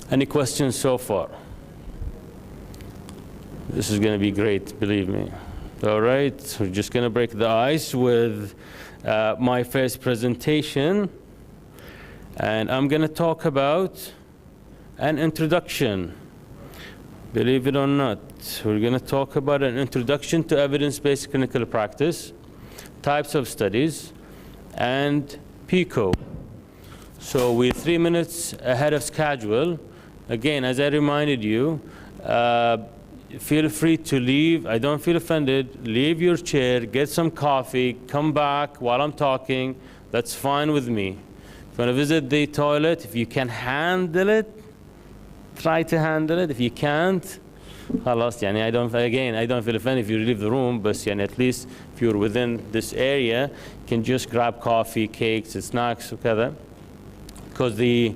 Any questions so far? This is going to be great, believe me. All right, we're just going to break the ice with my first presentation. And I'm going to talk about an introduction. Believe it or not, we're going to talk about an introduction to evidence-based clinical practice, types of studies, and PICO. So we're 3 minutes ahead of schedule. Again, as I reminded you, feel free to leave. I don't feel offended. Leave your chair, get some coffee, come back while I'm talking. That's fine with me. If you want to visit the toilet, if you can handle it, try to handle it. If you can't, خلاص يعني I don't feel offended if you leave the room, but يعني at least if you're within this area, you can just grab coffee, cakes, snacks, وكذا. Because the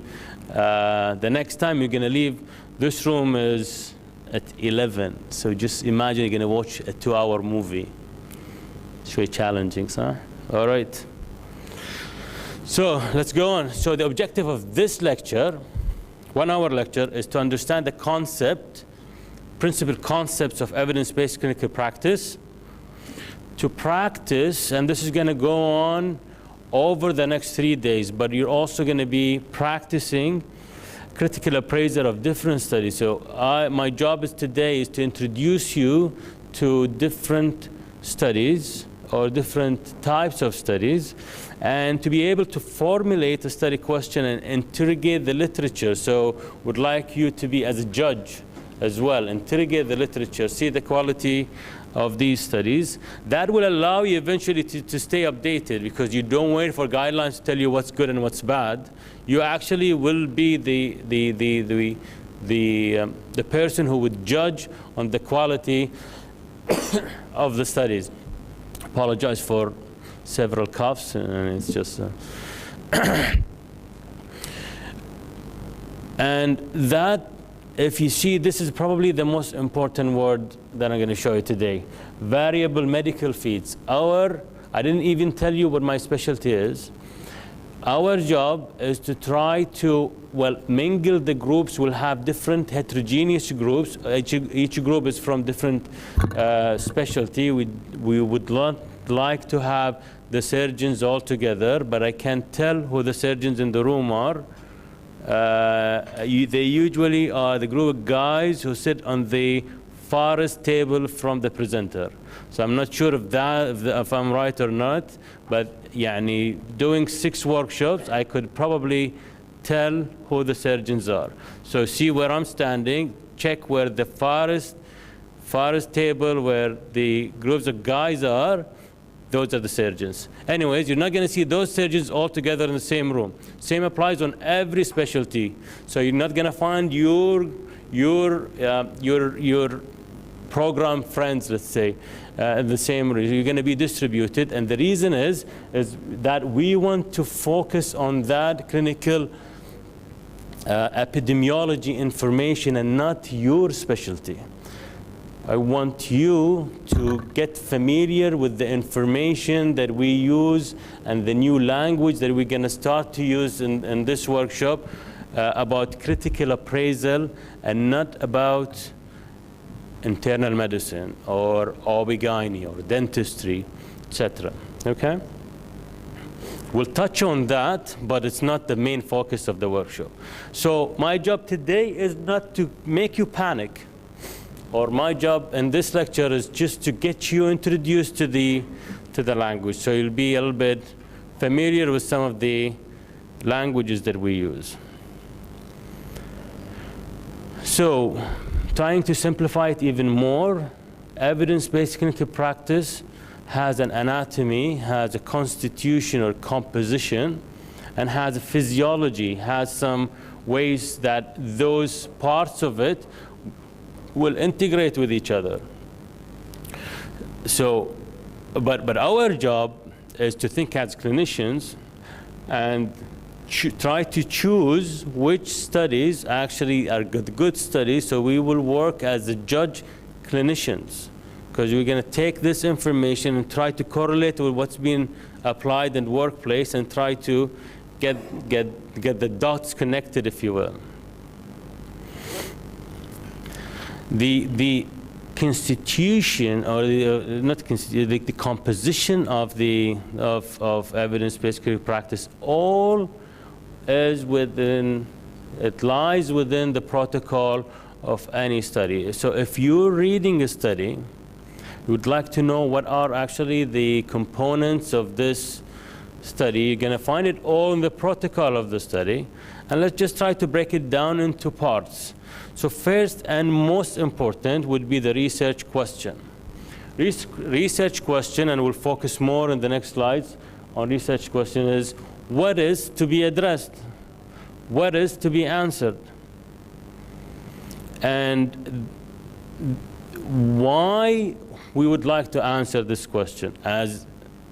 next time you're going to leave, this room is at 11. So just imagine you're going to watch a 2-hour movie. It's very challenging, sir. All right. So let's go on. So the objective of this lecture, 1-hour lecture, is to understand the principal concepts of evidence-based clinical practice, to practice, and this is going to go on over the next 3 days, but you're also going to be practicing critical appraisal of different studies. So my job today is to introduce you to different studies or different types of studies, and to be able to formulate a study question and interrogate the literature. So would like you to be as a judge as well, interrogate the literature, see the quality of these studies. That will allow you eventually to stay updated, because you don't wait for guidelines to tell you what's good and what's bad. You actually will be the person who would judge on the quality of the studies. Apologize for several coughs, and it's just and that, if you see, this is probably the most important word that I'm going to show you today. Variable medical feeds. I didn't even tell you what my specialty is. Our job is to try to, mingle the groups. We'll have different heterogeneous groups. Each group is from different specialty. We would like to have the surgeons all together, but I can't tell who the surgeons in the room are. They usually are the group of guys who sit on the farthest table from the presenter. So I'm not sure if I'm right or not, but يعني, doing 6 workshops, I could probably tell who the surgeons are. So see where I'm standing, check where the farthest table where the groups of guys are. Those are the surgeons. Anyways, you're not going to see those surgeons all together in the same room. Same applies on every specialty. So you're not going to find your program friends, let's say, in the same room. You're going to be distributed, and the reason is that we want to focus on that clinical epidemiology information and not your specialty. I want you to get familiar with the information that we use and the new language that we're going to start to use in this workshop about critical appraisal, and not about internal medicine or OB/GYN or dentistry, etc. Okay? We'll touch on that, but it's not the main focus of the workshop. So my job today is not to make you panic. Or my job in this lecture is just to get you introduced to the language, so you'll be a little bit familiar with some of the languages that we use. So, trying to simplify it even more, evidence-based clinical practice has an anatomy, has a constitution or composition, and has a physiology, has some ways that those parts of it will integrate with each other. So, but our job is to think as clinicians and try to choose which studies actually are good studies, so we will work as the judge clinicians, because we're going to take this information and try to correlate with what's being applied in the workplace and try to get the dots connected, if you will. the constitution, or the composition of evidence-based clinical practice, all is within, it lies within the protocol of any study. So if you're reading a study, you would like to know what are actually the components of this study, you're going to find it all in the protocol of the study. And let's just try to break it down into parts. So first and most important would be the research question. Research question, and we'll focus more in the next slides on research question, is what is to be addressed? What is to be answered? And why we would like to answer this question as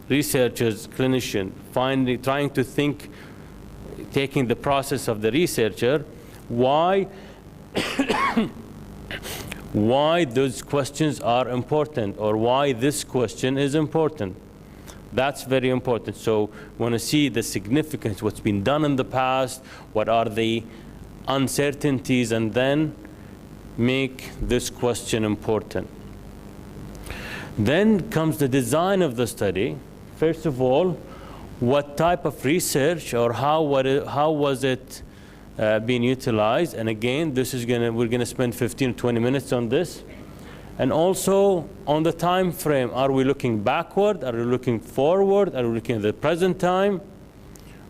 researchers, clinicians, trying to think, taking the process of the researcher, why those questions are important, or why this question is important. That's very important. So we want to see the significance, what's been done in the past, what are the uncertainties, and then make this question important. Then comes the design of the study. First of all, what type of research, or how was it being utilized? And again, we're gonna spend 15 or 20 minutes on this. And also on the time frame, are we looking backward? Are we looking forward? Are we looking at the present time?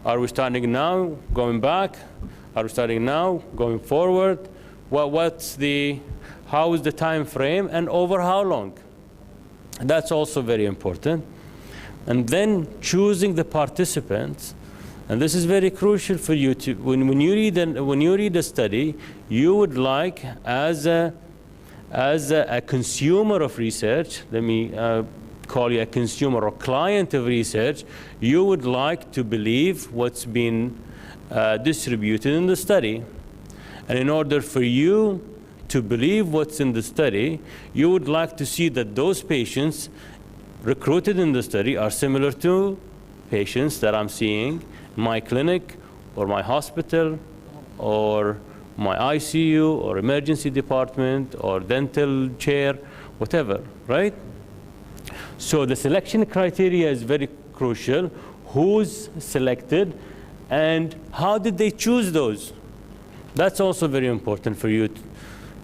Are we starting now, going back? Are we starting now, going forward? How is the time frame, and over how long? That's also very important. And then choosing the participants, and this is very crucial for you to, when you read a study, you would like, as a consumer of research, let me call you a consumer or client of research, you would like to believe what's been distributed in the study. And in order for you to believe what's in the study, you would like to see that those patients recruited in the study are similar to patients that I'm seeing in my clinic, or my hospital, or my ICU, or emergency department, or dental chair, whatever, right? So the selection criteria is very crucial. Who's selected, and how did they choose those? That's also very important for you.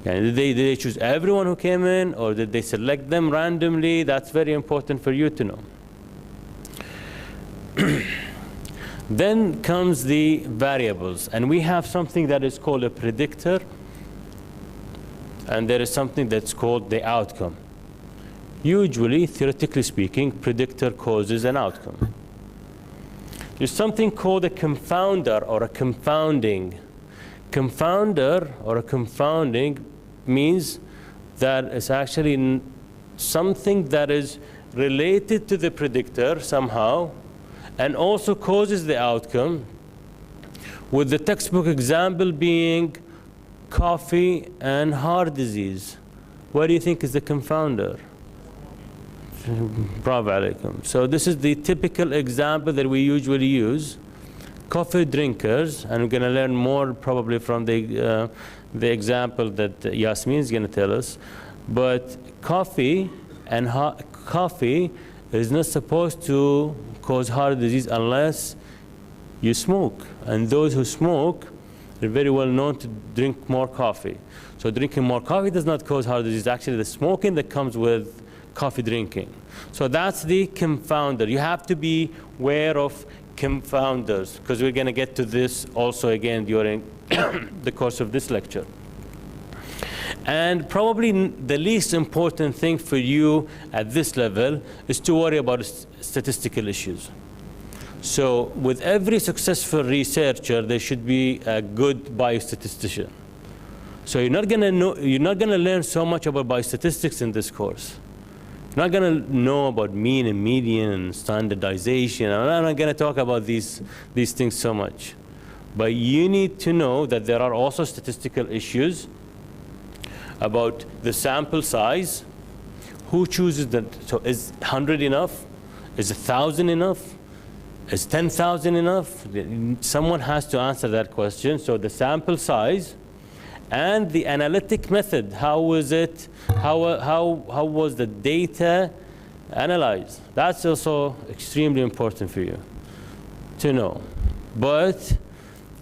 Did they choose everyone who came in, or did they select them randomly? That's very important for you to know. Then comes the variables, and we have something that is called a predictor, and there is something that's called the outcome. Usually, theoretically speaking, predictor causes an outcome. There's something called a confounder or a confounding. Confounder or a confounding means that it's actually something that is related to the predictor somehow, and also causes the outcome, with the textbook example being coffee and heart disease. What do you think is the confounder? Bravo alaikum. So this is the typical example that we usually use. Coffee drinkers, and we're going to learn more probably from the example that Yasmin is going to tell us, but coffee is not supposed to cause heart disease unless you smoke. And those who smoke are very well known to drink more coffee. So drinking more coffee does not cause heart disease. Actually, the smoking that comes with coffee drinking. So that's the confounder. You have to be aware of confounders, because we're going to get to this also again during the course of this lecture. And probably the least important thing for you at this level is to worry about statistical issues. So with every successful researcher, there should be a good biostatistician. So you're not going to learn so much about biostatistics in this course. You're not going to know about mean and median and standardization. I'm not going to talk about these things so much. But you need to know that there are also statistical issues about the sample size. Who chooses that? So is 100 enough? Is 1,000 enough? Is 10,000 enough? Someone has to answer that question. So the sample size and the analytic method. How was it? How was the data analyzed? That's also extremely important for you to know. But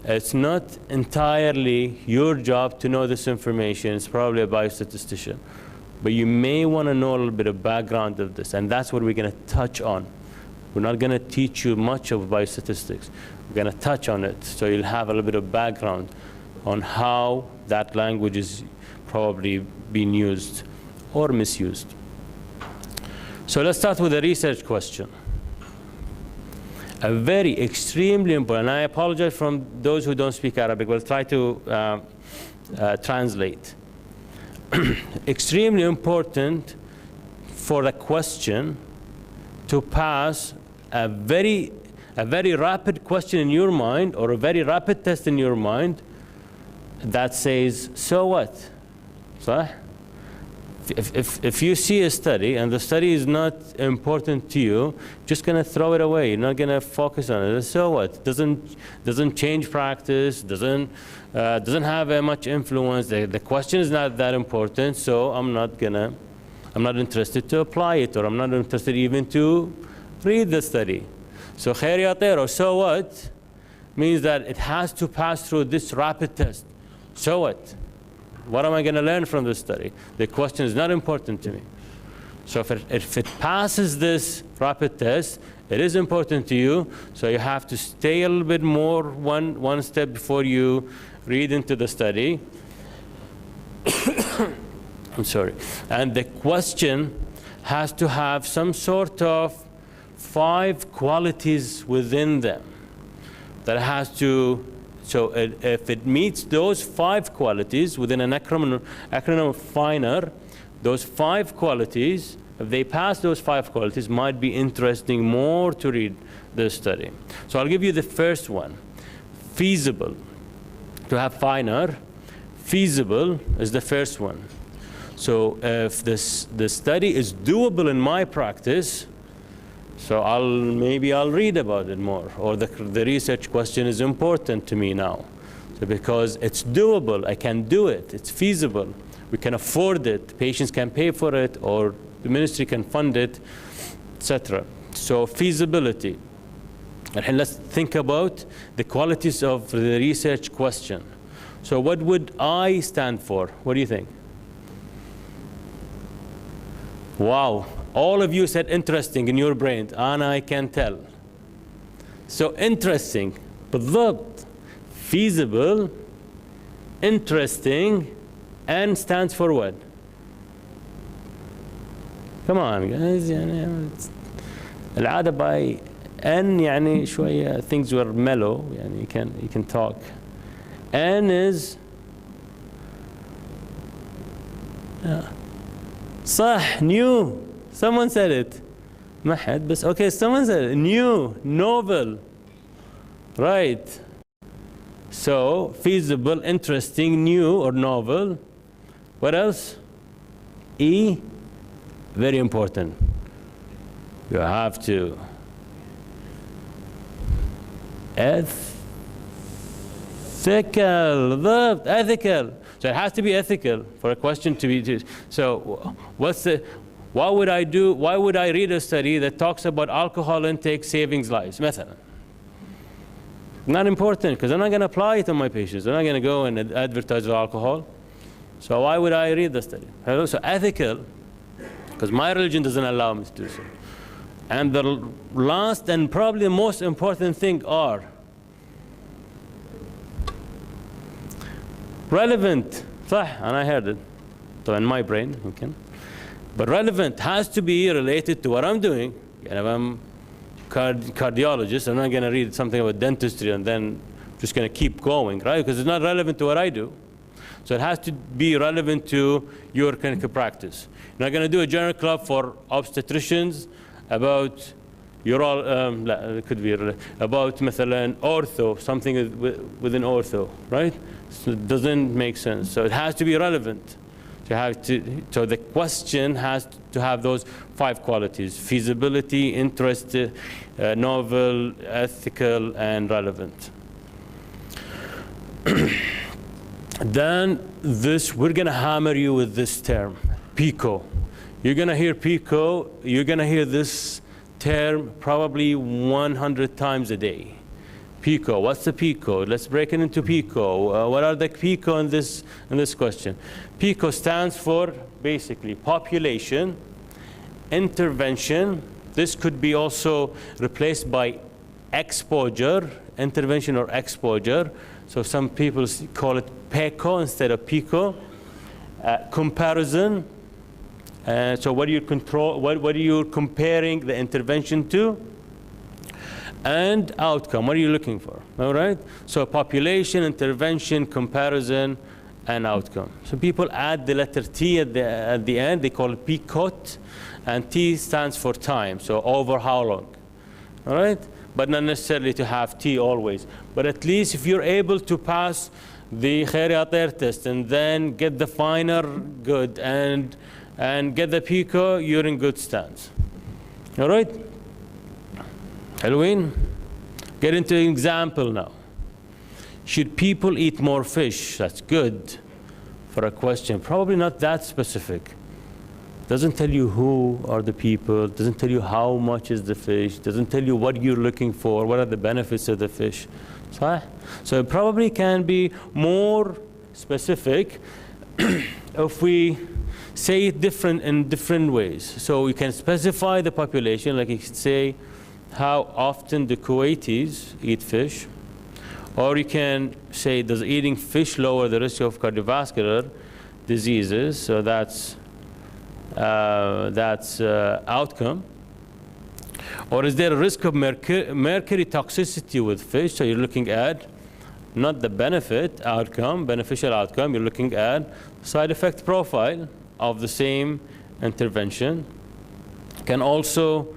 it's not entirely your job to know this information. It's probably a biostatistician. But you may want to know a little bit of background of this, and that's what we're going to touch on. We're not going to teach you much of biostatistics. We're going to touch on it, so you'll have a little bit of background on how that language is probably being used or misused. So let's start with a research question. A very extremely important, and I apologize from those who don't speak Arabic. We'll try to translate. Extremely important for the question to pass a very rapid question in your mind, or a very rapid test in your mind that says, so what? So, if you see a study and the study is not important to you, just going to throw it away. You're not going to focus on it. So what? Doesn't change practice. Doesn't have much influence. The question is not that important. So I'm not interested to apply it, or I'm not interested even to read the study. So khair ya tair, or so what, means that it has to pass through this rapid test. So what? What am I going to learn from this study? The question is not important to me. So if it passes this rapid test, it is important to you. So you have to stay a little bit more one step before you read into the study. I'm sorry. And the question has to have some sort of 5 qualities within them that has to. So if it meets those 5 qualities within an acronym of FINER, those 5 qualities, if they pass those 5 qualities, might be interesting more to read the study. So I'll give you the first one. Feasible. To have FINER, feasible is the first one. So if the study is doable in my practice, so maybe I'll read about it more, or the research question is important to me now. So because it's doable, I can do it, it's feasible, we can afford it, patients can pay for it, or the ministry can fund it, etc. So feasibility. And let's think about the qualities of the research question. So what would I stand for? What do you think? Wow. All of you said interesting in your brain, and I can tell. So interesting, بالضبط, feasible, interesting, and stands for what? Come on guys, يعني العادة by N يعني شوية things were mellow, يعني you can talk. N is صح, new. Someone said it. ما حد بس okay, someone said it. New, novel. Right. So feasible, interesting, new or novel. What else? E, very important. You have to. Ethical, ethical. So it has to be ethical for a question to be. So what would I do? Why would I read a study that talks about alcohol intake saving lives? مثلا. Not important, because I'm not going to apply it on my patients. I'm not going to go and advertise alcohol. So why would I read the study? So ethical, because my religion doesn't allow me to do so. And the last and probably the most important thing are relevant. صح, and I heard it. So in my brain, okay. But relevant has to be related to what I'm doing. And if I'm cardiologist, I'm not going to read something about dentistry and then just going to keep going, right? Because it's not relevant to what I do. So it has to be relevant to your clinical practice. You're not going to do a journal club for obstetricians about it could be about مثلا ortho, something within ortho, right? So it doesn't make sense. So it has to be relevant. So the question has to have those 5 qualities: feasibility, interest, novel, ethical, and relevant. Then we're going to hammer you with this term, PICO. You're going to hear PICO, you're going to hear this term probably 100 times a day. PICO, what's the PICO? Let's break it into PICO. What are the PICO in this question? PICO stands for basically population, intervention. This could be also replaced by exposure, intervention or exposure. So some people call it PECO instead of PICO. Comparison. So what are you comparing the intervention to? And outcome, what are you looking for? All right? So population, intervention, comparison, and outcome. So people add the letter T at the end. They call it PICOT, and T stands for time. So over how long? All right? But not necessarily to have T always. But at least if you're able to pass the Khayriat test and then get the finer good and get the PICO, you're in good stance. All right? Halloween? Get into an example now. Should people eat more fish? That's good for a question. Probably not that specific. Doesn't tell you who are the people, doesn't tell you how much is the fish, doesn't tell you what you're looking for, what are the benefits of the fish. So it probably can be more specific if we say it in different ways. So you can specify the population, like you could say how often the Kuwaitis eat fish, or you can say, does eating fish lower the risk of cardiovascular diseases? So that's outcome. Or is there a risk of mercury toxicity with fish? So you're looking at not the beneficial outcome, you're looking at side effect profile of the same intervention. Can also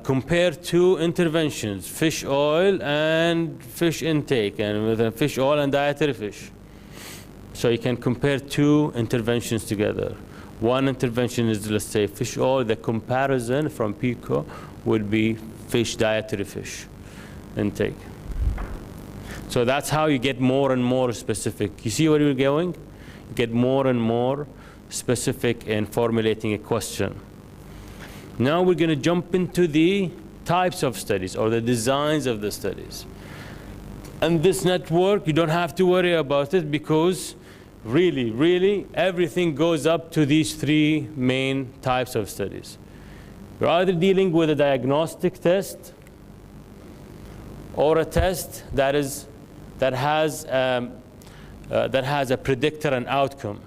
compare two interventions, fish oil and fish intake, and with fish oil and dietary fish. So you can compare two interventions together. One intervention is, let's say, fish oil. The comparison from PICO would be dietary fish intake. So that's how you get more and more specific. You see where you're going? You get more and more specific in formulating a question. Now we're going to jump into the types of studies or the designs of the studies. And this network, you don't have to worry about it because really, everything goes up to these three main types of studies. You're either dealing with a diagnostic test or a test that has a predictor and outcome.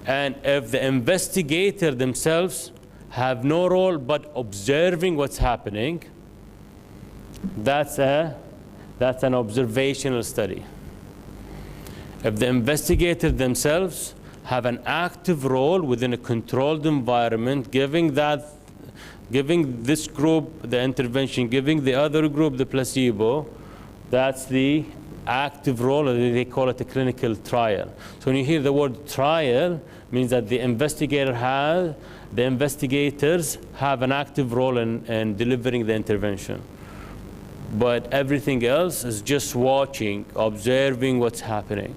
And if the investigator themselves have no role but observing what's happening, that's an observational study. If the investigator themselves have an active role within a controlled environment, giving this group the intervention, giving the other group the placebo, that's the active role, or they call it a clinical trial. So when you hear the word trial, it means that the investigators have an active role in delivering the intervention. But everything else is just watching, observing what's happening.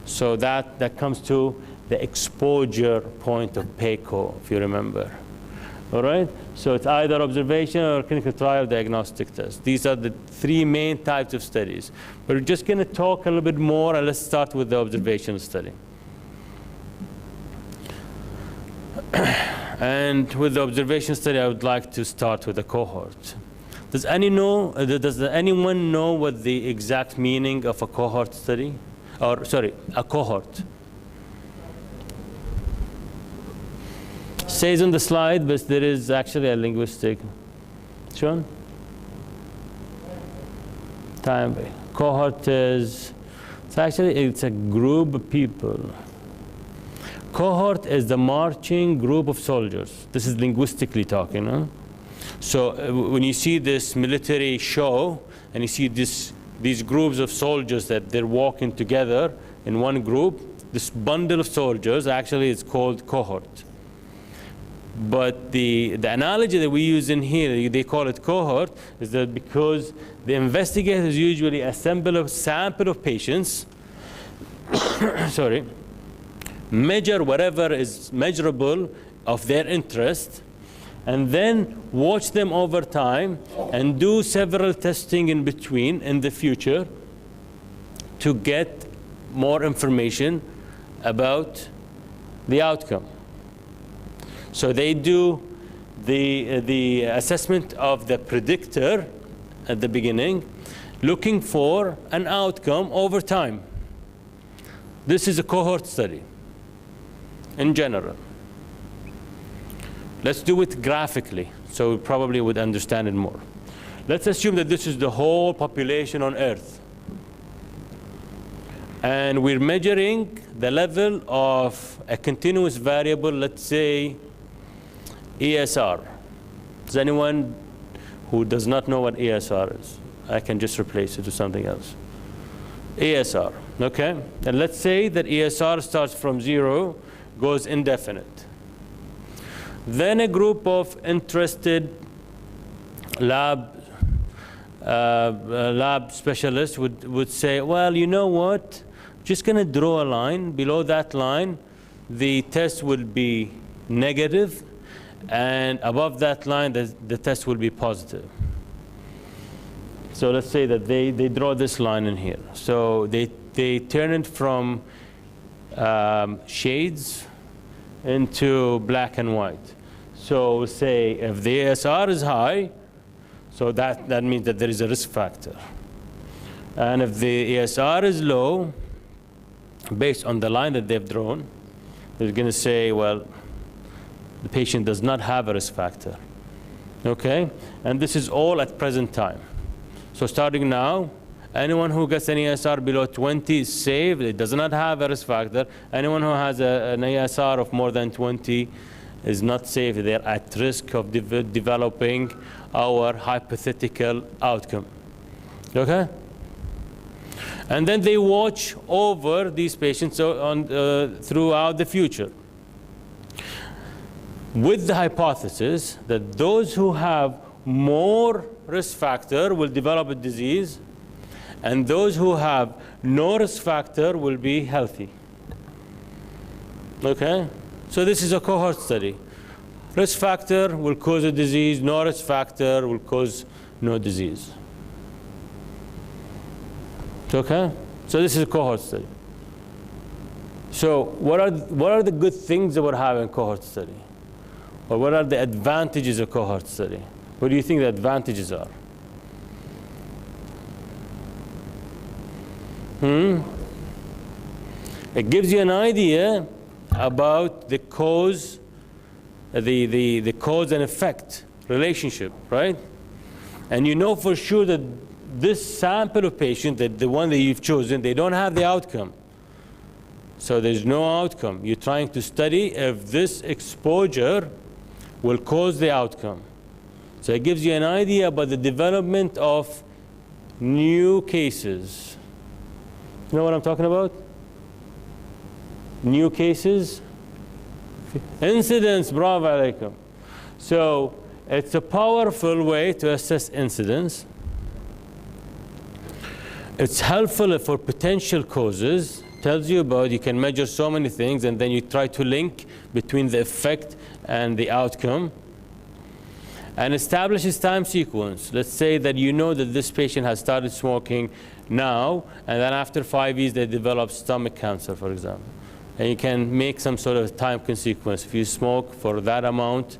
So that comes to the exposure point of PICO, if you remember. All right? So it's either observation or clinical trial diagnostic test. These are the three main types of studies. But we're just going to talk a little bit more, and let's start with the observational study. And with the observation study, I would like to start with a cohort. Does anyone know what the exact meaning of a cohort study? Or, sorry, a cohort. Says on the slide, but there is actually a linguistic. Sean? Time. Cohort is, it's a group of people. Cohort is the marching group of soldiers. This is linguistically talking. Huh? So when you see this military show, and you see these groups of soldiers that they're walking together in one group, this bundle of soldiers actually is called cohort. But the analogy that we use in here, they call it cohort, is that because the investigators usually assemble a sample of patients, sorry, measure whatever is measurable of their interest, and then watch them over time and do several testing in between in the future to get more information about the outcome. So they do the assessment of the predictor at the beginning, looking for an outcome over time. This is a cohort study in general. Let's do it graphically, so we probably would understand it more. Let's assume that this is the whole population on Earth. And we're measuring the level of a continuous variable, let's say ESR. Is anyone who does not know what ESR is? I can just replace it with something else. ESR, okay? And let's say that ESR starts from 0, goes indefinite. Then a group of interested lab specialists would say, well, you know what? Just going to draw a line. Below that line, the test will be negative, and above that line, the test will be positive. So let's say that they draw this line in here. So they turn it from shades into black and white. So say if the ESR is high, so that means that there is a risk factor. And if the ESR is low, based on the line that they've drawn, they're going to say, well, the patient does not have a risk factor. Okay? And this is all at present time. So starting now, anyone who gets an ESR below 20 is safe. It does not have a risk factor. Anyone who has an ESR of more than 20 is not safe. They're at risk of developing our hypothetical outcome. Okay? And then they watch over these patients throughout the future, with the hypothesis that those who have more risk factor will develop a disease, and those who have no risk factor will be healthy. Okay? So this is a cohort study. Risk factor will cause a disease, no risk factor will cause no disease. Okay? So this is a cohort study. So what are the good things about having a cohort study? Or what are the advantages of cohort study? What do you think the advantages are? It gives you an idea about the cause, the cause and effect relationship, right? And you know for sure that this sample of patients, that the one that you've chosen, they don't have the outcome. So there's no outcome. You're trying to study if this exposure will cause the outcome. So it gives you an idea about the development of new cases. You know what I'm talking about? New cases? Incidence, bravo alaikum. So it's a powerful way to assess incidence. It's helpful for potential causes. Tells you about, you can measure so many things, and then you try to link between the effect and the outcome. And establishes time sequence. Let's say that you know that this patient has started smoking now, and then after 5 years they develop stomach cancer, for example. And you can make some sort of time consequence. If you smoke for that amount,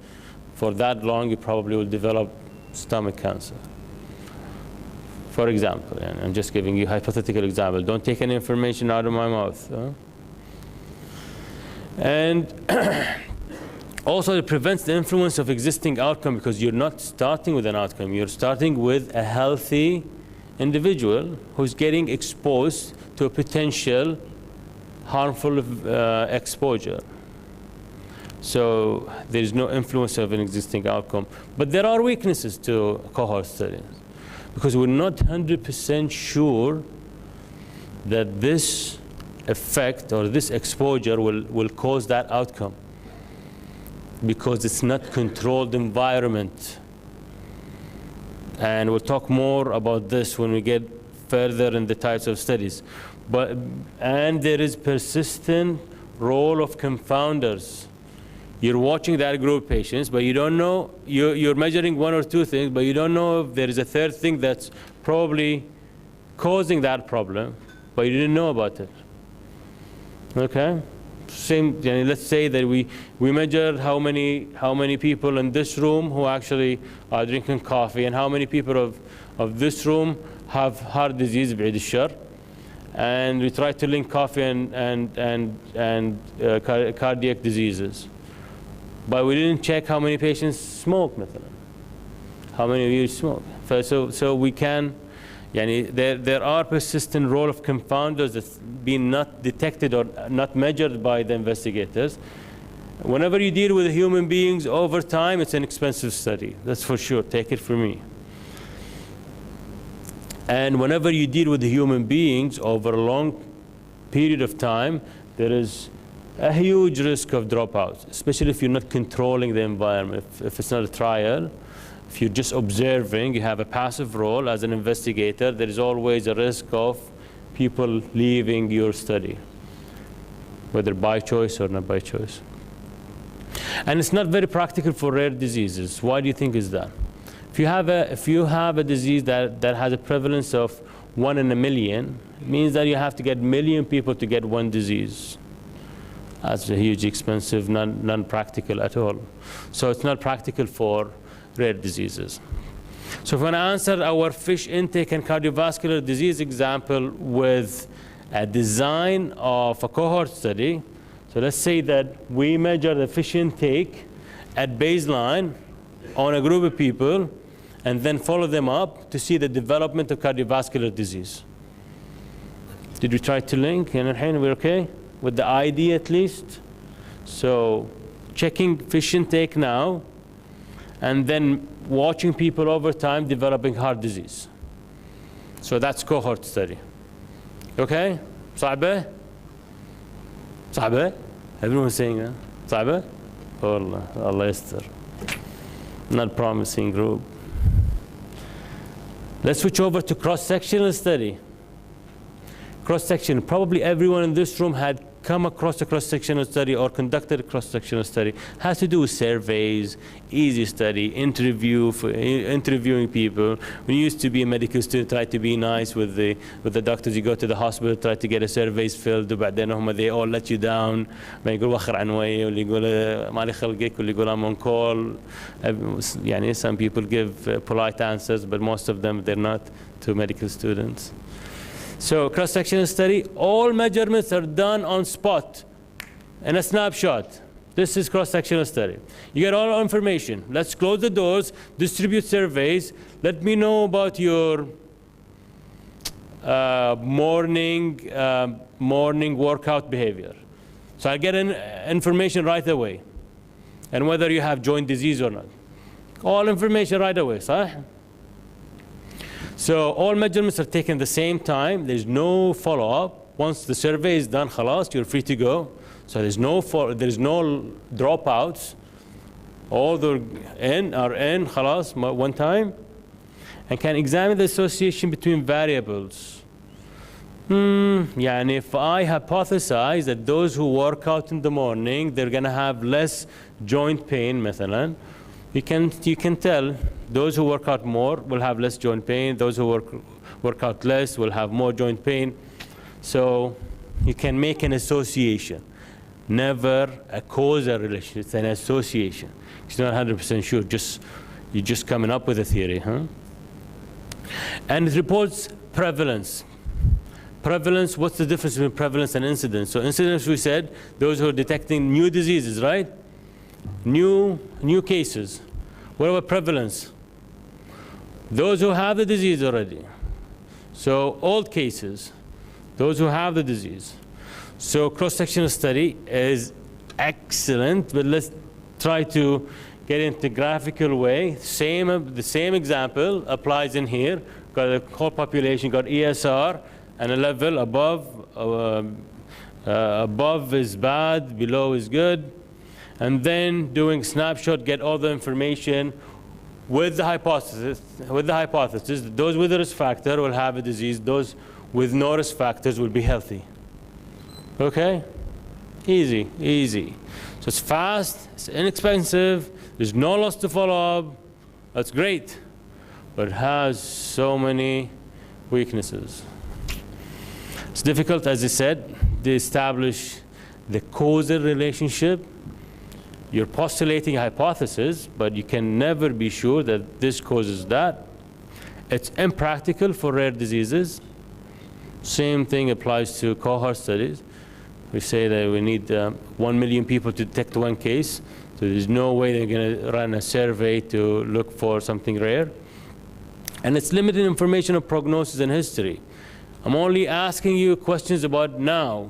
for that long, you probably will develop stomach cancer. For example, and I'm just giving you a hypothetical example. Don't take any information out of my mouth. And also, it prevents the influence of existing outcome, because you're not starting with an outcome. You're starting with a healthy individual who's getting exposed to a potential harmful exposure. So there's no influence of an existing outcome. But there are weaknesses to cohort studies, because we're not 100% sure that this effect or this exposure will cause that outcome. because it's not controlled environment. And we'll talk more about this when we get further in the types of studies. And there is persistent role of confounders. You're watching that group of patients, but you don't know, you're measuring one or two things, but you don't know if there is a third thing that's probably causing that problem, but you didn't know about it. Okay? Same, let's say that we measured how many people in this room who actually are drinking coffee, and how many people of this room have heart disease, بعيد الشر. And we try to link coffee and cardiac diseases. But we didn't check how many patients smoke, مثلا. How many of you smoke? So we can, there are persistent role of confounders that's been not detected or not measured by the investigators. Whenever you deal with human beings over time, it's an expensive study. That's for sure. Take it from me. And whenever you deal with the human beings over a long period of time, there is a huge risk of dropouts, especially if you're not controlling the environment. If it's not a trial, if you're just observing, you have a passive role as an investigator, there is always a risk of people leaving your study, whether by choice or not by choice. And it's not very practical for rare diseases. Why do you think is that? If you have a disease that has a prevalence of 1 in a million, it means that you have to get a million people to get one disease. That's a huge expensive, non-practical at all. So it's not practical for rare diseases. So if we want to answer our fish intake and cardiovascular disease example with a design of a cohort study, so let's say that we measure the fish intake at baseline on a group of people, and then follow them up to see the development of cardiovascular disease. Did we try to link? And we're okay with the ID at least? So checking fish intake now, and then watching people over time developing heart disease. So that's cohort study. Okay? صعبة? صعبة? Everyone's saying that. صعبة? والله الله يستر. Not promising group. Let's switch over to cross-sectional study. Cross-section, probably everyone in this room had come across a cross-sectional study or conducted a cross-sectional study. Has to do with surveys, easy study, interviewing people. When you used to be a medical student, try to be nice with the doctors. You go to the hospital, try to get a surveys filled, وبعدين they all let you down. ما يقول وخر عنوي واللي يقول ما لي خلقك واللي يقول I'm on call. Some people give polite answers, but most of them they're not to medical students. So cross-sectional study, all measurements are done on spot in a snapshot. This is cross-sectional study. You get all information. Let's close the doors, distribute surveys. Let me know about your morning workout behavior. So I get information right away. And whether you have joint disease or not. All information right away, صح? So all measurements are taken at the same time. There's no follow-up. Once the survey is done, خلاص, you're free to go. So there's no dropouts. All the are in, خلاص, one time. And can examine the association between variables. If I hypothesize that those who work out in the morning, they're going to have less joint pain, مثلا. You can tell those who work out more will have less joint pain. Those who work out less will have more joint pain. So you can make an association. Never a causal relation. It's an association. It's not 100% sure. You're just coming up with a theory, huh? And it reports prevalence. Prevalence, what's the difference between prevalence and incidence? So incidence, we said, those who are detecting new diseases, right? New cases. What about prevalence? Those who have the disease already. So old cases, those who have the disease. So cross-sectional study is excellent, but let's try to get into graphical way. The same example applies in here. Got the whole population, got ESR, and a level above is bad, below is good. and then doing snapshot, get all the information with the hypothesis. Those with the risk factor will have a disease. Those with no risk factors will be healthy. Okay? Easy, easy. So it's fast, it's inexpensive, there's no loss to follow up. That's great, but it has so many weaknesses. It's difficult, as I said, to establish the causal relationship. You're postulating a hypothesis, but you can never be sure that this causes that. It's impractical for rare diseases. Same thing applies to cohort studies. We say that we need 1 million people to detect one case, so there's no way they're going to run a survey to look for something rare. And it's limited information of prognosis and history. I'm only asking you questions about now.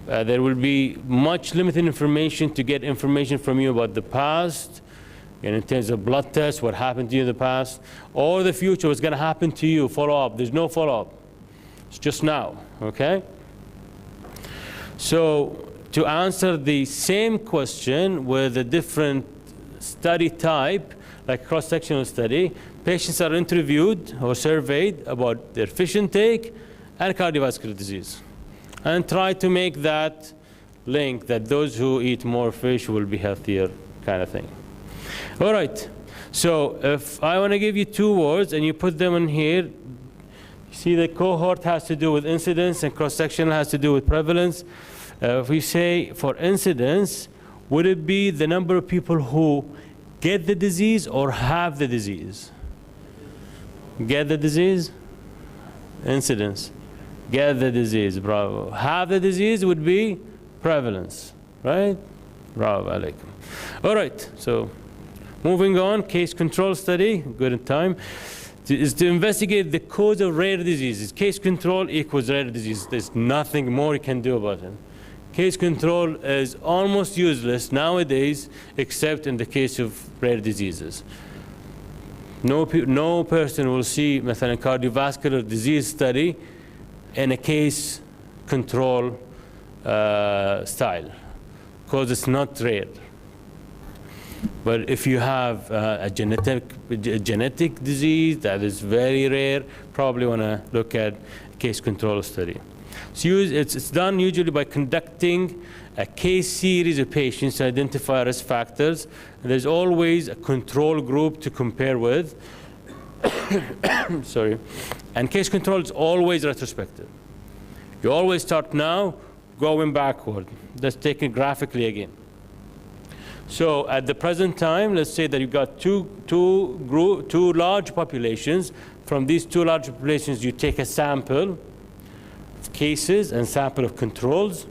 There will be much limited information to get information from you about the past, and in terms of blood tests, what happened to you in the past, or the future, what's going to happen to you, follow-up. There's no follow-up. It's just now, okay? So to answer the same question with a different study type, like cross-sectional study, patients are interviewed or surveyed about their fish intake and cardiovascular disease, and try to make that link that those who eat more fish will be healthier, kind of thing. All right, so if I want to give you two words and you put them in here, you see the cohort has to do with incidence and cross-sectional has to do with prevalence. If we say for incidence, would it be the number of people who get the disease or have the disease? Get the disease? Incidence. Get the disease, bravo. Have the disease would be prevalence, right? Bravo, alaikum. All right, so moving on, case control study, good in time, is to investigate the cause of rare diseases. Case control equals rare disease. There's nothing more you can do about it. Case control is almost useless nowadays, except in the case of rare diseases. No person will see مثلا cardiovascular disease study in a case control style, because it's not rare. But if you have a genetic disease that is very rare, probably want to look at case control study. It's done usually by conducting a case series of patients to identify risk factors. And there's always a control group to compare with. Sorry. And case control is always retrospective. You always start now, going backward. Let's take it graphically again. So at the present time, let's say that you've got two large populations. From these two large populations, you take a sample of cases and sample of controls.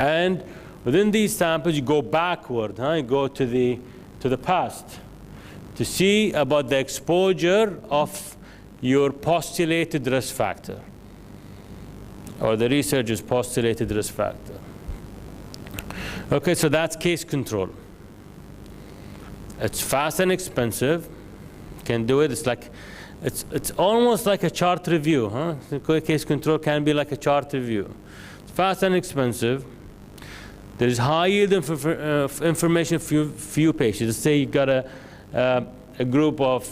And within these samples, you go backward. You go to the past to see about the exposure of your postulated risk factor, or the researcher's postulated risk factor. Okay, so that's case control. It's fast and expensive. Can do it. It's almost like a chart review. Case control can be like a chart review. It's fast and expensive. There is high yield of information for few patients. Let's say you got a group of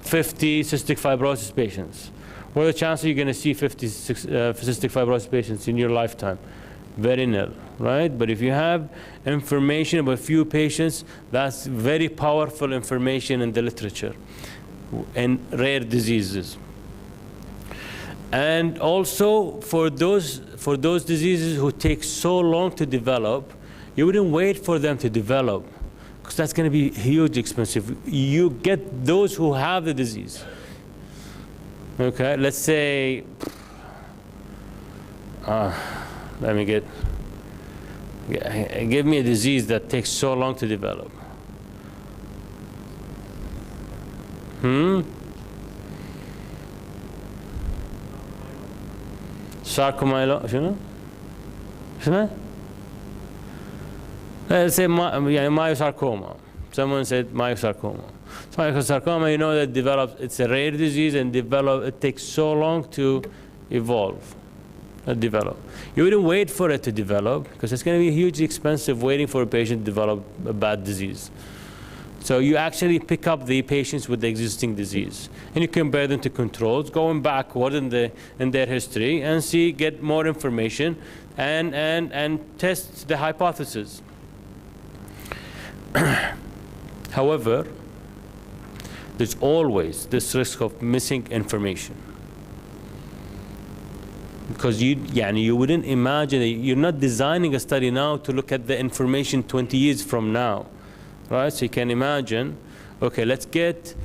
50 cystic fibrosis patients. What are the chances you're going to see 50 cystic fibrosis patients in your lifetime? Very nil, right? But if you have information about few patients, that's very powerful information in the literature in rare diseases. And also for those diseases who take so long to develop, you wouldn't wait for them to develop, because that's going to be huge expensive. You get those who have the disease. Okay, let's say, give me a disease that takes so long to develop. Sarcomylo, شنو؟ اسمه؟ Let's say myosarcoma. Someone said myosarcoma. So myosarcoma, you know, that develops. It's a rare disease and it takes so long to evolve. develop. You wouldn't wait for it to develop because it's going to be hugely expensive waiting for a patient to develop a bad disease. So you actually pick up the patients with the existing disease and you compare them to controls, going backward in their history and get more information and test the hypothesis. However, there's always this risk of missing information. Because you wouldn't imagine, you're not designing a study now to look at the information 20 years from now. Right? So you can imagine, okay, let's get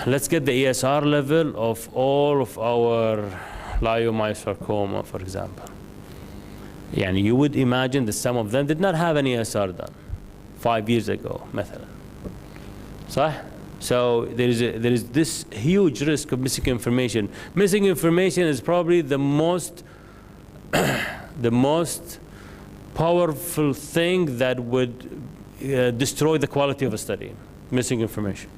the ESR level of all of our leiomyosarcoma, for example. You would imagine that some of them did not have an ESR done 5 years ago, مثلا. So there is this huge risk of missing information. Missing information is probably the most powerful thing that would destroy the quality of a study, missing information.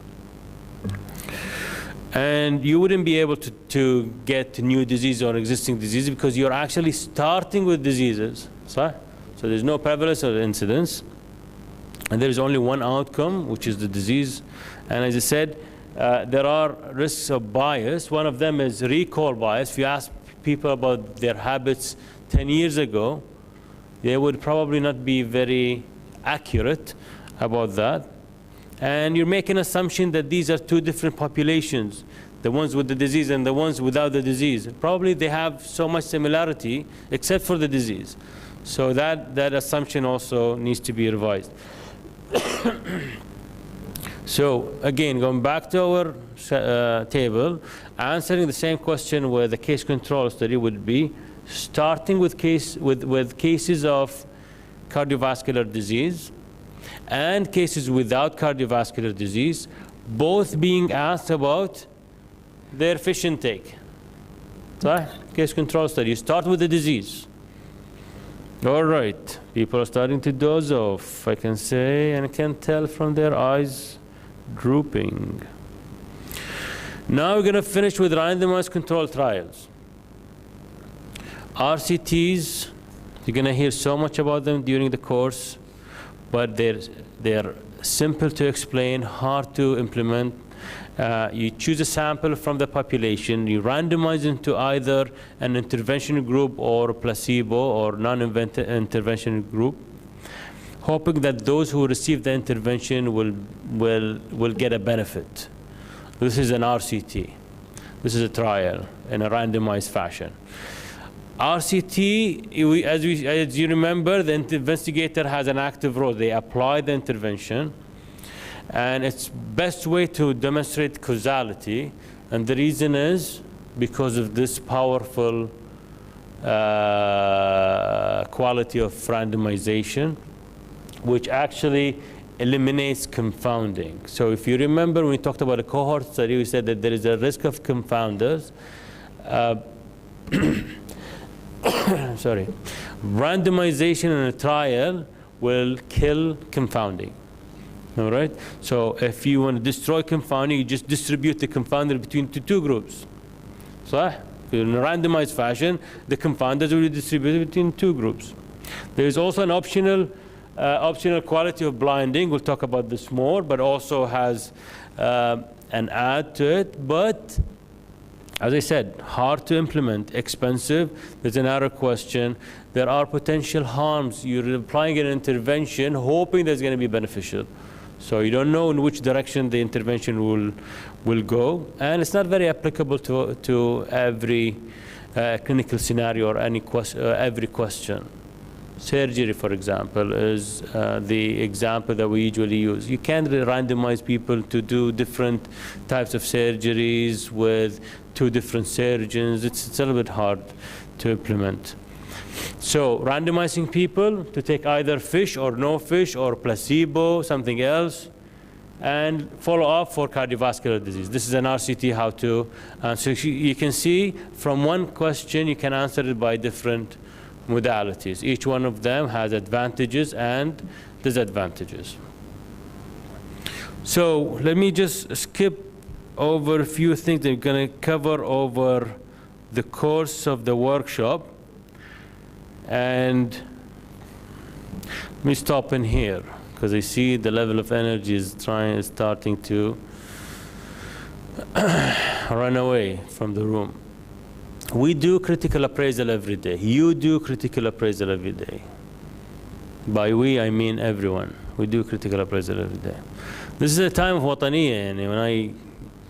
And you wouldn't be able to get new disease or existing disease because you're actually starting with diseases. So there's no prevalence or incidence. And there is only one outcome, which is the disease. And as I said, there are risks of bias. One of them is recall bias. If you ask people about their habits 10 years ago, they would probably not be very accurate about that. And you're making an assumption that these are two different populations, the ones with the disease and the ones without the disease. Probably they have so much similarity except for the disease. So that assumption also needs to be revised. So again, going back to our table, answering the same question where the case control study would be starting with cases of cardiovascular disease and cases without cardiovascular disease, both being asked about their fish intake. So, case control study, you start with the disease. All right, people are starting to doze off, I can say, and I can tell from their eyes drooping. Now we're going to finish with randomized controlled trials. RCTs, you're going to hear so much about them during the course, but they're simple to explain, hard to implement. You choose a sample from the population, you randomize into either an intervention group or a placebo or non-intervention group, hoping that those who receive the intervention will get a benefit. This is an RCT. This is a trial in a randomized fashion. RCT, as you remember, the investigator has an active role. They apply the intervention, and it's best way to demonstrate causality, and the reason is because of this powerful quality of randomization, which actually eliminates confounding. So if you remember when we talked about a cohort study, we said that there is a risk of confounders. Sorry, randomization in a trial will kill confounding. All right. So if you want to destroy confounding, you just distribute the confounder between the two groups. So in a randomized fashion, the confounders will be distributed between two groups. There is also an optional quality of blinding. We'll talk about this more, but also has an add to it. But as I said, hard to implement, expensive. There's another question. There are potential harms. You're applying an intervention hoping that's going to be beneficial. So you don't know in which direction the intervention will go. And it's not very applicable to every clinical scenario or every question. Surgery, for example, is the example that we usually use. You can't randomize people to do different types of surgeries with two different surgeons. It's a little bit hard to implement. So randomizing people to take either fish or no fish or placebo, something else, and follow up for cardiovascular disease. This is an RCT how to answer. You can see from one question you can answer it by different modalities. Each one of them has advantages and disadvantages. So let me just skip over a few things that we're going to cover over the course of the workshop. And let me stop in here, because I see the level of energy is starting to run away from the room. We do critical appraisal every day. You do critical appraisal every day. By we, I mean everyone. We do critical appraisal every day. This is a time of Wataniya, and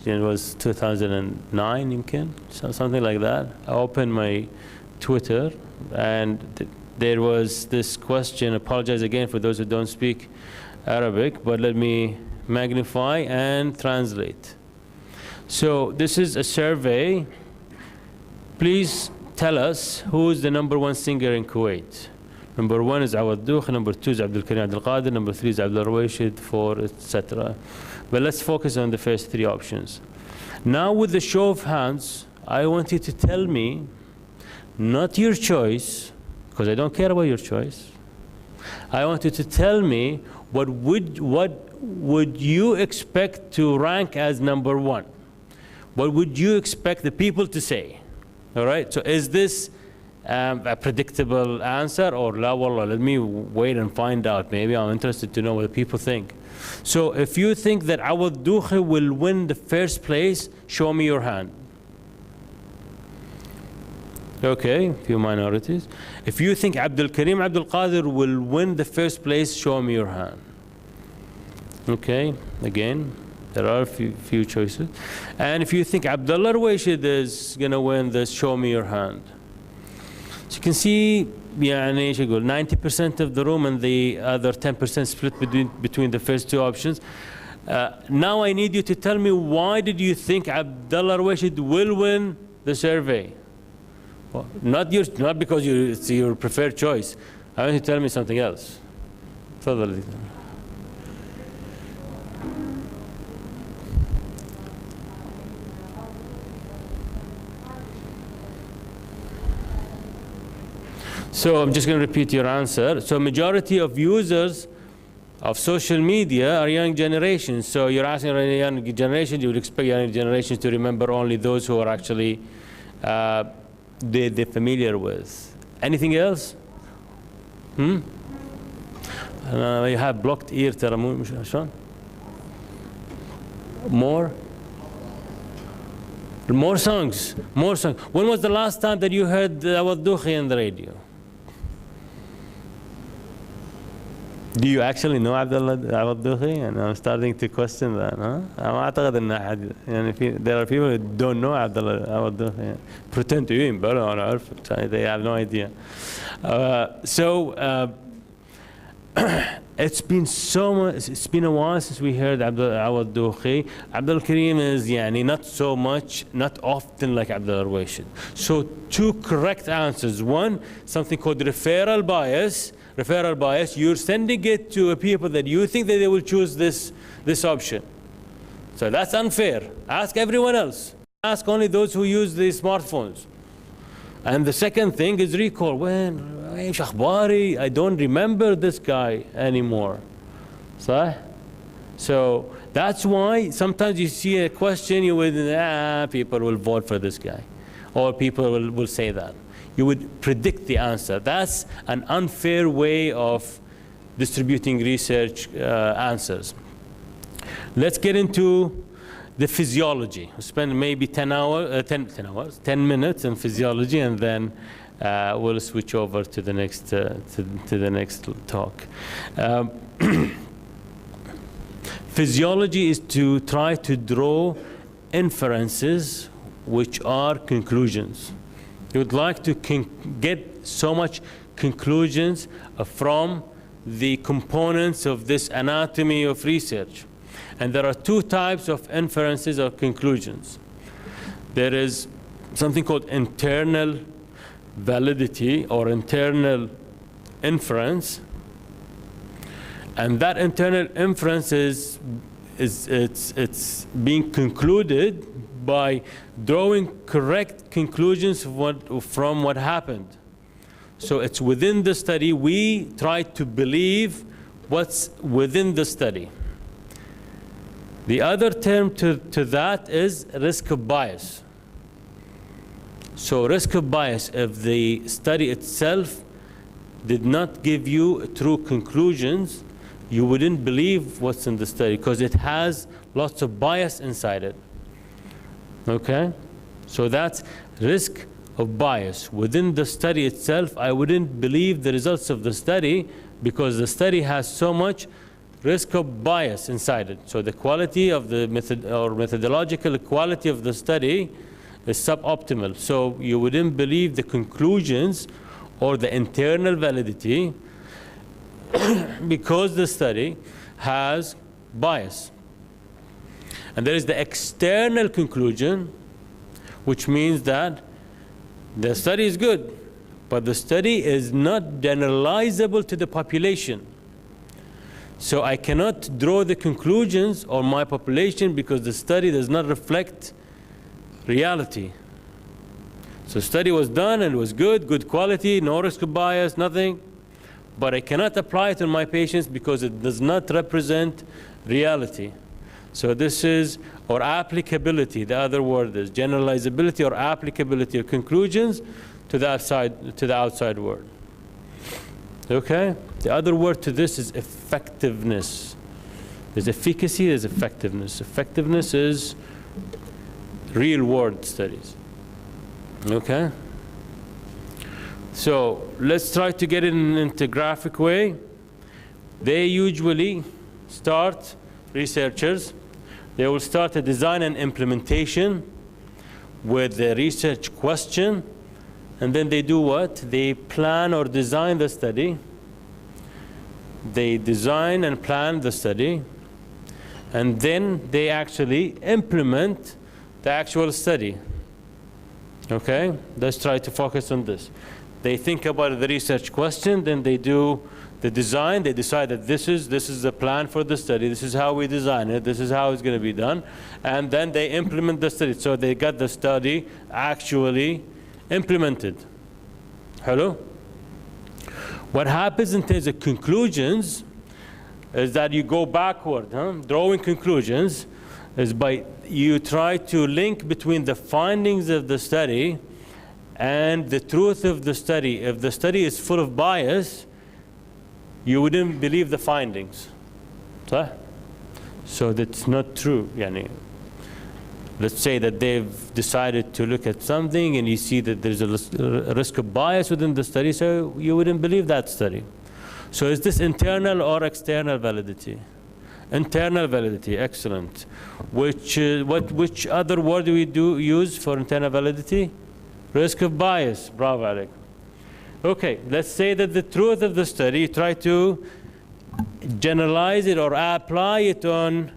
it was 2009, يمكن, something like that. I opened my Twitter, and there was this question. Apologize again for those who don't speak Arabic, but let me magnify and translate. So this is a survey. Please tell us who is the #1 singer in Kuwait. #1 is Awad Dukhi, #2 is Abdul Karim Abdul Qadir, #3 is Abdul Rawashid, 4, etc. But let's focus on the first 3 options. Now with the show of hands, I want you to tell me, not your choice, because I don't care about your choice. I want you to tell me what would you expect to rank as #1? What would you expect the people to say? All right, so is this a predictable answer, or la wallah, let me wait and find out. Maybe I'm interested to know what people think. So if you think that Awad Dukhi will win the first place, show me your hand. Okay, few minorities. If you think Abdul Karim Abdul Qadir will win the first place, show me your hand. Okay, again, there are a few choices. And if you think Abdullah Rawashid is going to win this, show me your hand. So you can see, 90% of the room and the other 10% split between the first 2 options. Now I need you to tell me, why did you think Abdullah Rawashid will win the survey? Well, not because it's your preferred choice. I want you to tell me something else. تفضل. So I'm just going to repeat your answer. So majority of users of social media are young generations. So you're asking a young generation, you would expect young generations to remember only those who are actually they're familiar with. Anything else? You have blocked ear. More songs. When was the last time that you heard Awad Dukhi on the radio? Do you actually know Awad Dukhi? And I'm starting to question that. There are people who don't know Awad Dukhi. Pretend to him, but they have no idea. It's been so much. It's been a while since we heard Awad Dukhi. Abdul Karim is not so much, not often like Abdul Rawashid. So 2 correct answers. One, something called referral bias. Referral bias, you're sending it to people that you think that they will choose this option. So that's unfair. Ask everyone else. Ask only those who use the smartphones. And the second thing is recall. I don't remember this guy anymore. So that's why sometimes you see a question, you would, people will vote for this guy. Or people will say that. You would predict the answer. That's an unfair way of distributing research answers. Let's get into the physiology. We'll spend maybe 10 minutes in physiology, and then we'll switch over to the next to the next talk. Physiology is to try to draw inferences which are conclusions. You would like to get so much conclusions from the components of this anatomy of research. And there are 2 types of inferences or conclusions. There is something called internal validity or internal inference. And that internal inference is it's being concluded by drawing correct conclusions from what happened. So it's within the study. We try to believe what's within the study. The other term to that is risk of bias. So risk of bias, if the study itself did not give you true conclusions, you wouldn't believe what's in the study because it has lots of bias inside it. Okay? So that's risk of bias. Within the study itself, I wouldn't believe the results of the study because the study has so much risk of bias inside it. So the quality of the method or methodological quality of the study is suboptimal. So you wouldn't believe the conclusions or the internal validity because the study has bias. And there is the external conclusion, which means that the study is good, but the study is not generalizable to the population. So I cannot draw the conclusions on my population because the study does not reflect reality. So study was done and it was good, good quality, no risk of bias, nothing. But I cannot apply it on my patients because it does not represent reality. So this is, or applicability, the other word is generalizability or applicability of conclusions to the outside world. Okay? The other word to this is effectiveness. There's efficacy, there's effectiveness. Effectiveness is real world studies. Okay? So let's try to get it into a graphic way. They usually start, researchers, they will start a design and implementation with the research question, and then they do what? They plan or design the study. They design and plan the study, and then they actually implement the actual study. Okay? Let's try to focus on this. They think about the research question, then they do the design, they decide that this is the plan for the study, this is how we design it, this is how it's going to be done, and then they implement the study. So they got the study actually implemented. Hello? What happens in terms of conclusions is that you go backward. Drawing conclusions is by you try to link between the findings of the study and the truth of the study. If the study is full of bias, you wouldn't believe the findings. So that's not true. Let's say that they've decided to look at something and you see that there's a risk of bias within the study, so you wouldn't believe that study. So is this internal or external validity? Internal validity, excellent. Which other word do we use for internal validity? Risk of bias, bravo Alec. Okay, let's say that the truth of the study, you try to generalize it or apply it on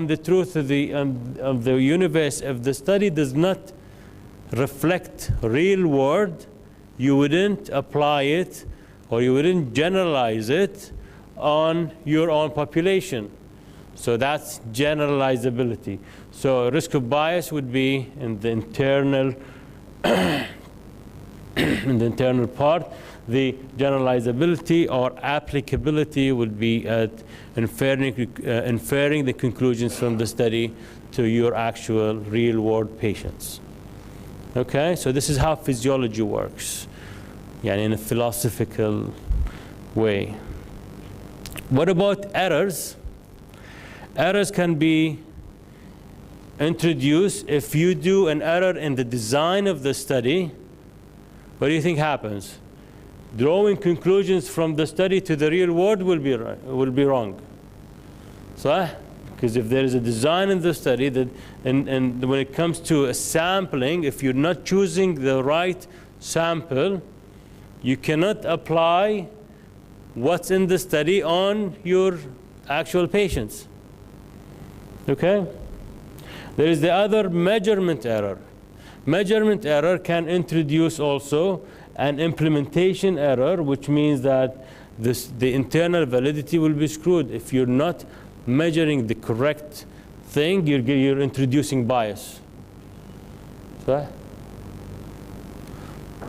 the truth of the universe. If the study does not reflect real world, you wouldn't apply it or you wouldn't generalize it on your own population. So that's generalizability. So risk of bias would be in the internal in the internal part. The generalizability or applicability would be at inferring the conclusions from the study to your actual real-world patients. Okay, so this is how physiology works, in a philosophical way. What about errors? Errors can be introduced if you do an error in the design of the study. What do you think happens? Drawing conclusions from the study to the real world will be wrong. So, because if there is a design in the study that, and when it comes to a sampling, if you're not choosing the right sample, you cannot apply what's in the study on your actual patients. Okay? There is the other measurement error. Measurement error can introduce also an implementation error, which means that the internal validity will be screwed. If you're not measuring the correct thing, you're introducing bias. So,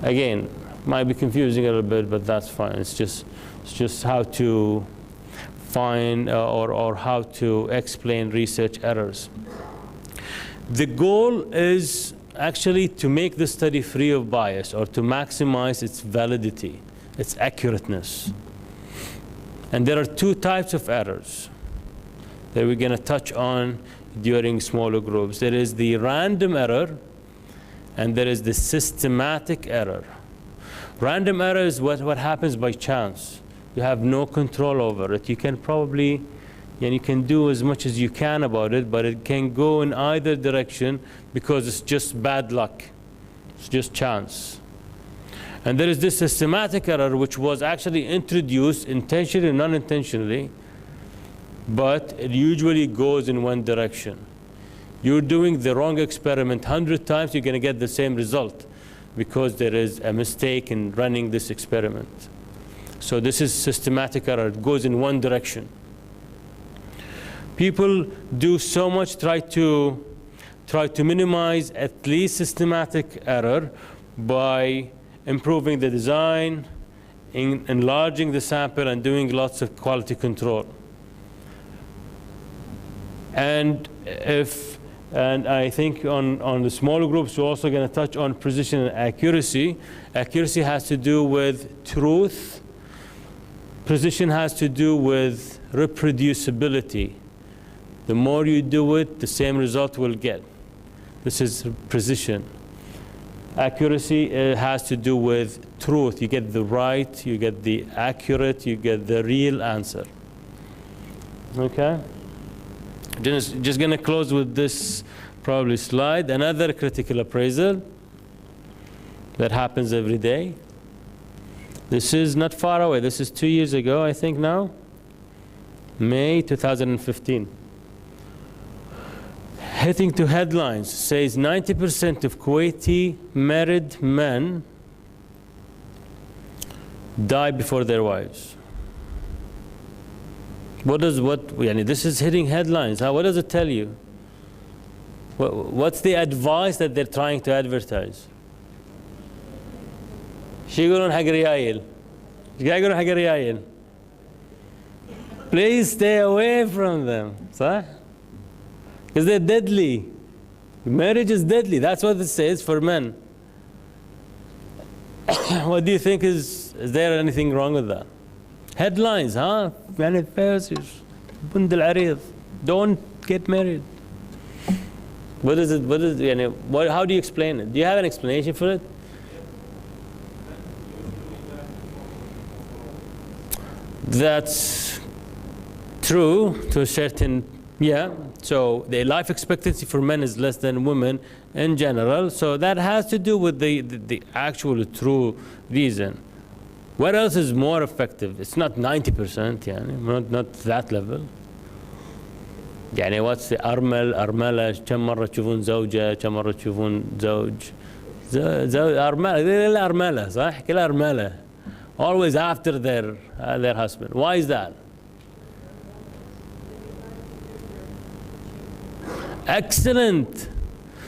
again, might be confusing a little bit, but that's fine. It's just how to find or how to explain research errors. The goal is actually to make the study free of bias or to maximize its validity, its accurateness. And there are two types of errors that we're going to touch on during smaller groups. There is the random error, and there is the systematic error. Random error is what happens by chance. You have no control over it. You can probably, and you can do as much as you can about it, but it can go in either direction because it's just bad luck. It's just chance. And there is this systematic error which was actually introduced intentionally and unintentionally, but it usually goes in one direction. You're doing the wrong experiment 100 times, you're going to get the same result because there is a mistake in running this experiment. So this is systematic error. It goes in one direction. People do so much, try to minimize at least systematic error by improving the design, enlarging the sample, and doing lots of quality control. And I think on the smaller groups, we're also going to touch on precision and accuracy. Accuracy has to do with truth. Precision has to do with reproducibility. The more you do it, the same result we'll get. This is precision. Accuracy has to do with truth. You get the right, you get the accurate, you get the real answer. Okay? Just going to close with this probably slide. Another critical appraisal that happens every day. This is not far away. This is 2 years ago, I think now. May 2015. Hitting to headlines, says 90% of Kuwaiti married men die before their wives. This is hitting headlines. What does it tell you? What's the advice that they're trying to advertise? يقولون حق ريايل. يقولون حق ريايل. Please stay away from them. صح? Because they're deadly. Marriage is deadly. That's what it says for men. What do you think is there anything wrong with that? Headlines, huh? يعني فاسس بند العريض. Don't get married. What is it? How do you explain it? Do you have an explanation for it? That's true to a certain, yeah. So the life expectancy for men is less than women in general. So that has to do with the actual true reason. What else is more effective? It's not 90%, يعني, not that level. يعني what's the أرملة كم مرة تشوفون زوجة كم مرة تشوفون زوج أرملة كلها أرملة صح كلها أرملة always after their husband. Why is that? Excellent.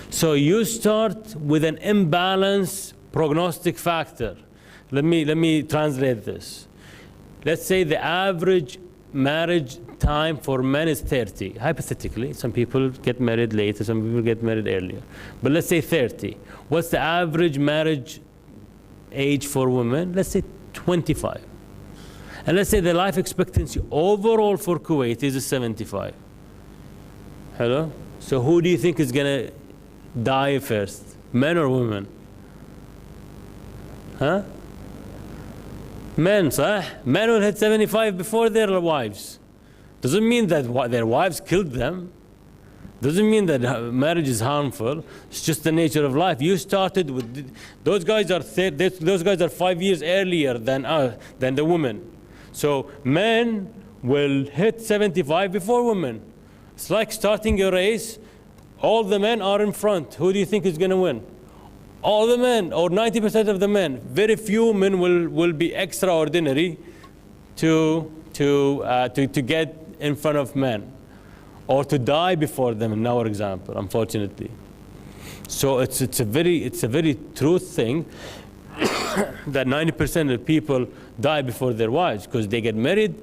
So you start with an imbalanced prognostic factor. Let me translate this. Let's say the average marriage time for men is 30. Hypothetically, some people get married later, some people get married earlier. But let's say 30. What's the average marriage age for women? Let's say 25. And let's say the life expectancy overall for Kuwait is 75. Hello? So who do you think is going to die first? Men or women? Huh? Men, صح? Men will hit 75 before their wives. Doesn't mean that their wives killed them. Doesn't mean that marriage is harmful. It's just the nature of life. You started with those guys are 5 years earlier than the women. So men will hit 75 before women. It's like starting a race. All the men are in front. Who do you think is going to win? All the men, or 90% of the men. Very few men will be extraordinary to get in front of men, or to die before them. In our example, unfortunately. So it's a very true thing that 90% of people die before their wives because they get married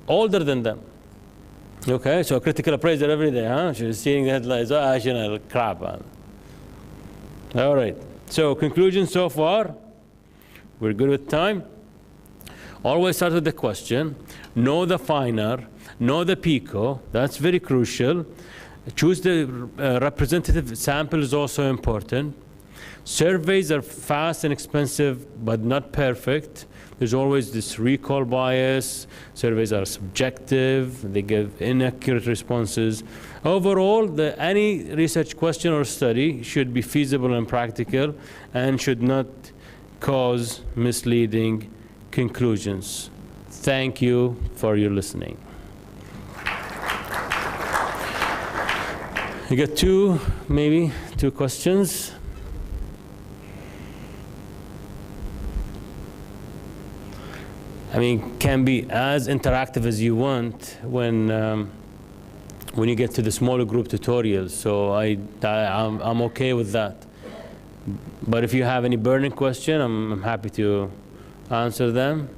older than them. Okay, so critical appraiser every day, huh? She's seeing the headlines. Crap. All right. So conclusion so far, we're good with time. Always start with the question. Know the finer. Know the PICO. That's very crucial. Choose the representative sample is also important. Surveys are fast and expensive, but not perfect. There's always this recall bias. Surveys are subjective. They give inaccurate responses. Overall, any research question or study should be feasible and practical and should not cause misleading conclusions. Thank you for your listening. I got maybe two questions. I mean, can be as interactive as you want when you get to the smaller group tutorials. So I'm okay with that. But if you have any burning question, I'm happy to answer them.